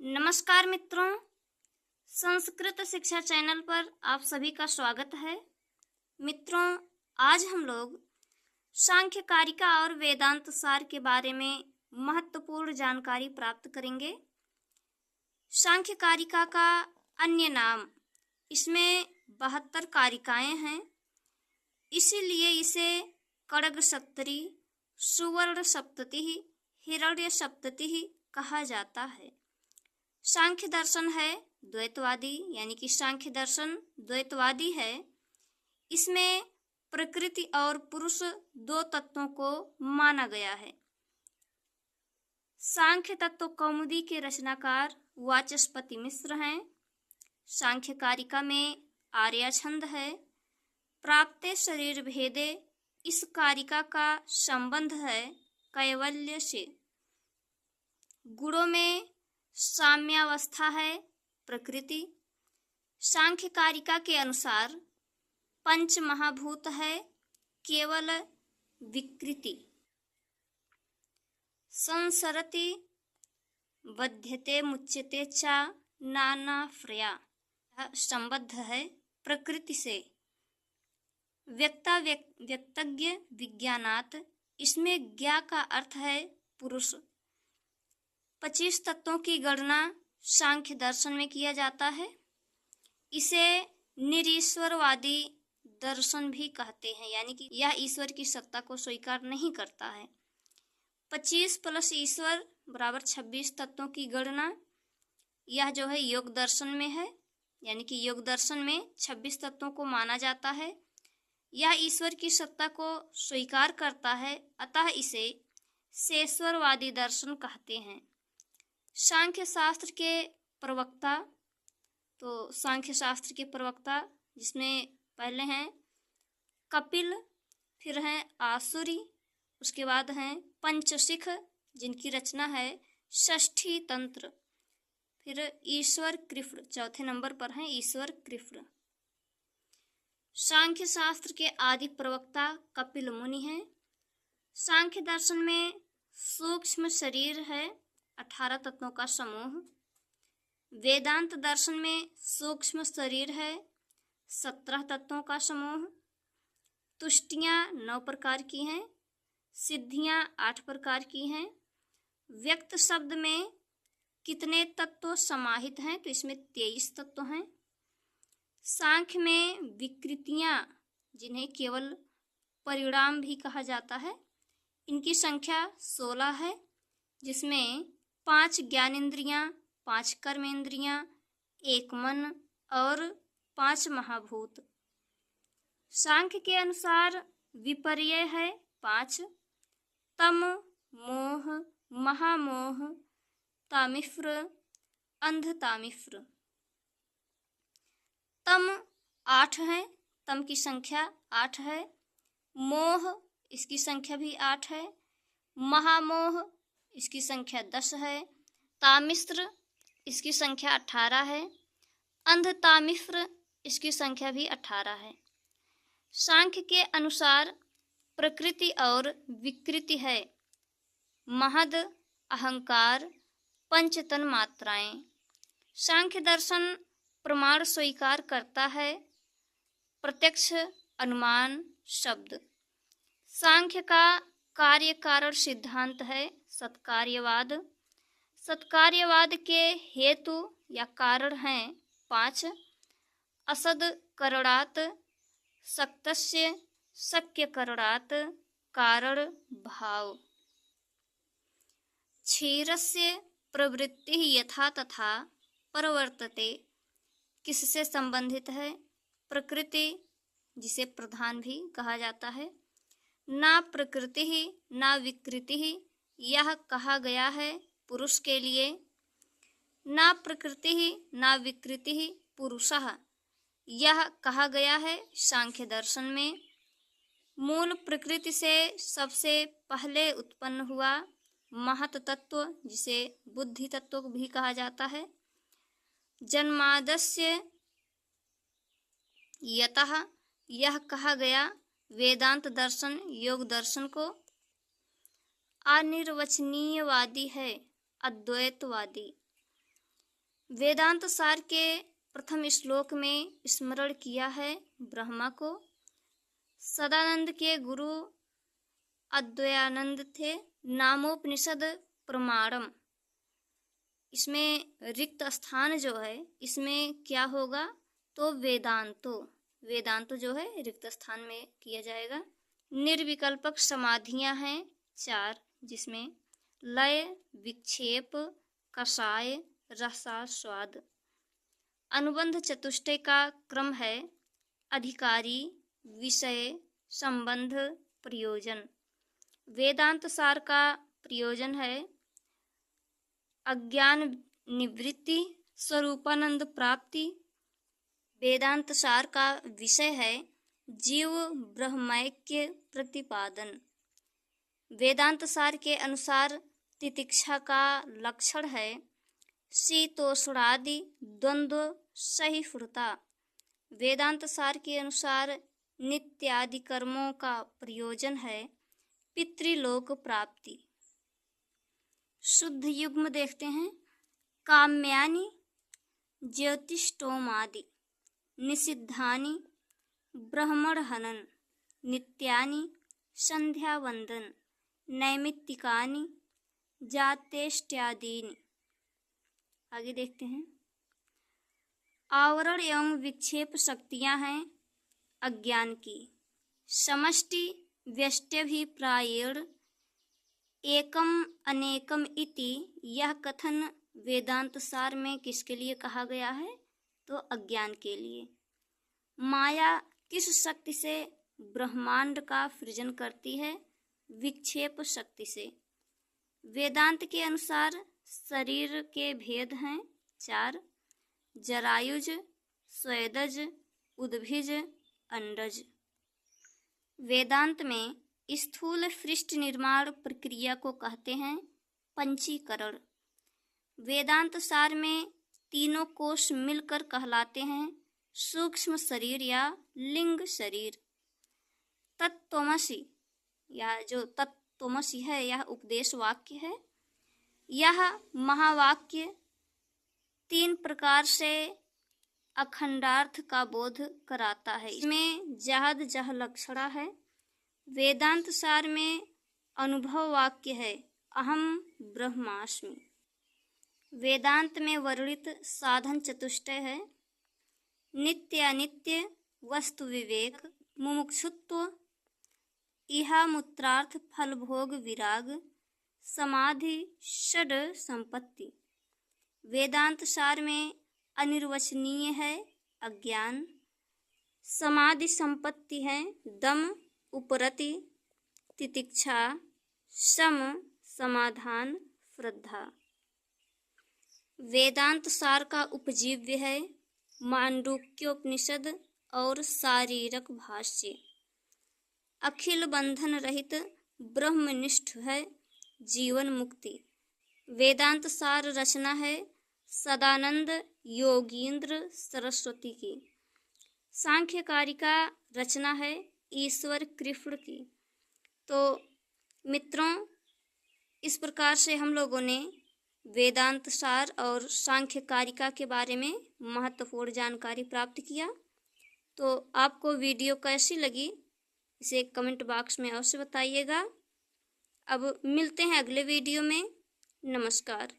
नमस्कार मित्रों, संस्कृत शिक्षा चैनल पर आप सभी का स्वागत है। मित्रों, आज हम लोग सांख्य कारिका और वेदांत सार के बारे में महत्वपूर्ण जानकारी प्राप्त करेंगे। सांख्य कारिका का अन्य नाम, इसमें 72 कारिकाएं हैं, इसीलिए इसे खड्ग सप्तरी, सुवर्ण सप्तति, हिरण्य सप्तति कहा जाता है। सांख्य दर्शन है द्वैतवादी, यानी कि सांख्य दर्शन द्वैतवादी है। इसमें प्रकृति और पुरुष दो तत्वों को माना गया है। सांख्य तत्व कौमुदी के रचनाकार वाचस्पति मिश्र हैं। सांख्य कारिका में आर्या छंद है। प्राप्ते शरीर भेदे, इस कारिका का संबंध है कैवल्य से। गुणों में साम्यावस्था है प्रकृति। सांख्य कारिका के अनुसार पंच महाभूत है केवल विकृति। संसरति बध्यते मुच्यते चा नाना फ्रया, संबद्ध है प्रकृति से। व्यक्तज्ञ विज्ञानात, इसमें ज्ञा का अर्थ है पुरुष। 25 तत्वों की गणना सांख्य दर्शन में किया जाता है। इसे निरीश्वरवादी दर्शन भी कहते हैं, यानी कि यह ईश्वर की सत्ता को स्वीकार नहीं करता है। 25 प्लस ईश्वर बराबर 26 तत्वों की गणना, यह जो है योग दर्शन में है, यानी कि योग दर्शन में 26 तत्वों को माना जाता है। यह ईश्वर की सत्ता को स्वीकार करता है, अतः इसे शेषवरवादी दर्शन कहते हैं। सांख्य शास्त्र के प्रवक्ता, तो सांख्य शास्त्र के प्रवक्ता जिसमें पहले हैं कपिल, फिर हैं आसुरी, उसके बाद हैं पंचशिख जिनकी रचना है षष्ठी तंत्र, फिर ईश्वर कृफ्र, चौथे नंबर पर हैं ईश्वर कृफ्र। सांख्य शास्त्र के आदि प्रवक्ता कपिल मुनि हैं। सांख्य दर्शन में सूक्ष्म शरीर है 18 तत्वों का समूह। वेदांत दर्शन में सूक्ष्म शरीर है 17 तत्वों का समूह। तुष्टियां 9 प्रकार की हैं, सिद्धियां 8 प्रकार की हैं। व्यक्त शब्द में कितने तत्व समाहित हैं, तो इसमें 23 तत्व हैं। सांख्य में विकृतियां, जिन्हें केवल परिणाम भी कहा जाता है, इनकी संख्या 16 है, जिसमें 5 ज्ञानेंद्रियां, 5 कर्मेंद्रियां, 1 मन और 5 महाभूत। सांख्य के अनुसार विपर्य है 5, तम, मोह, महामोह, तामिफ्र, अंधतामिफ्र। तम 8 है, तम की संख्या 8 है। मोह, इसकी संख्या भी 8 है। महामोह, इसकी संख्या 10 है। तामिस्र, इसकी संख्या 18 है। अंधतामिफ्र, इसकी संख्या भी 18 है। सांख्य के अनुसार प्रकृति और विकृति है महद, अहंकार, पंचतन मात्राएं। सांख्य दर्शन प्रमाण स्वीकार करता है प्रत्यक्ष, अनुमान, शब्द। सांख्य का कार्य कारण सिद्धांत है सत्कार्यवाद। सत्कार्यवाद के हेतु या कारण हैं 5: असद करणात्, सक्तस्य शक्य करणात्, कारण भाव। क्षीरस्य प्रवृत्ति यथा तथा प्रवर्तते, किससे संबंधित है? प्रकृति, जिसे प्रधान भी कहा जाता है। ना प्रकृति ही ना विकृति ही, यह कहा गया है पुरुष के लिए। ना प्रकृति ही ना विकृति ही पुरुषः, यह कहा गया है सांख्य दर्शन में। मूल प्रकृति से सबसे पहले उत्पन्न हुआ महत तत्व, जिसे बुद्धि तत्व भी कहा जाता है। जन्मादस्य यतः, यह कहा गया वेदांत दर्शन योग दर्शन को। अनिर्वचनीयवादी है अद्वैतवादी। वेदांत सार के प्रथम श्लोक में स्मरण किया है ब्रह्मा को। सदानंद के गुरु अद्वैयानंद थे। नामोपनिषद प्रमाणम, इसमें रिक्त स्थान जो है इसमें क्या होगा, तो वेदांतो जो है रिक्त स्थान में किया जाएगा। निर्विकल्पक समाधियां हैं 4, जिसमें लय, विक्षेप, कषाय, रसास्वाद। अनुबंध चतुष्टय का क्रम है अधिकारी, विषय, संबंध, प्रयोजन। वेदांत सार का प्रयोजन है अज्ञान निवृत्ति, स्वरूपानंद प्राप्ति। वेदांत सार का विषय है जीव ब्रह्मैक्य प्रतिपादन। वेदांत सार के अनुसार तितिक्षा का लक्षण है शीतोष्णादि द्वंद्व सहिष्णुता। वेदांत सार के अनुसार नित्यादि कर्मों का प्रयोजन है पितृलोक प्राप्ति। शुद्ध युग्म देखते हैं। काम्यानि ज्योतिष्टोमादि निषिद्धानि ब्रह्मण हनन, नित्यानि संध्यावंदन, नैमित्तिकानि जातेष्ट्यादीनि। आगे देखते हैं। आवरण एवं विक्षेप शक्तियां हैं अज्ञान की। समष्टि व्यष्ट्यभिप्रायेण एकम अनेकम इति, यह कथन वेदांत सार में किसके लिए कहा गया है, तो अज्ञान के लिए। माया किस शक्ति से ब्रह्मांड का सृजन करती है, विक्षेप शक्ति से। वेदांत के अनुसार शरीर के भेद हैं 4, जरायुज, स्वेदज, उद्भिज, अंडज। वेदांत में स्थूल पृष्ठ निर्माण प्रक्रिया को कहते हैं पंचीकरण। वेदांत सार में तीनों कोष मिलकर कहलाते हैं सूक्ष्म शरीर या लिंग शरीर। तत्त्वमसि, या जो तत्त्वमसि है यह उपदेश वाक्य है। यह महावाक्य 3 प्रकार से अखंडार्थ का बोध कराता है। इसमें जहद जह लक्षणा है। वेदांत सार में अनुभव वाक्य है अहम ब्रह्मास्मि। वेदांत में वर्णित साधन चतुष्टय है नित्य अनित्य, वस्तु विवेक, मुमुक्षुत्व, इहामूत्रार्थ फल भोग विराग, समाधि षड संपत्ति। वेदांत सार में अनिर्वचनीय है अज्ञान, समाधि संपत्ति है दम, उपरति, तितिक्षा, सम, समाधान, श्रद्धा। वेदांत सार का उपजीव्य है मांडूक्योपनिषद और शारीरक भाष्य। अखिल बंधन रहित ब्रह्मनिष्ठ है जीवन मुक्ति। वेदांत सार रचना है सदानंद योगींद्र सरस्वती की। सांख्यकारिका रचना है ईश्वर कृष्ण की। तो मित्रों, इस प्रकार से हम लोगों ने वेदांत सार और सांख्यकारिका के बारे में महत्वपूर्ण जानकारी प्राप्त किया। तो आपको वीडियो कैसी लगी इसे कमेंट बॉक्स में अवश्य बताइएगा। अब मिलते हैं अगले वीडियो में। नमस्कार।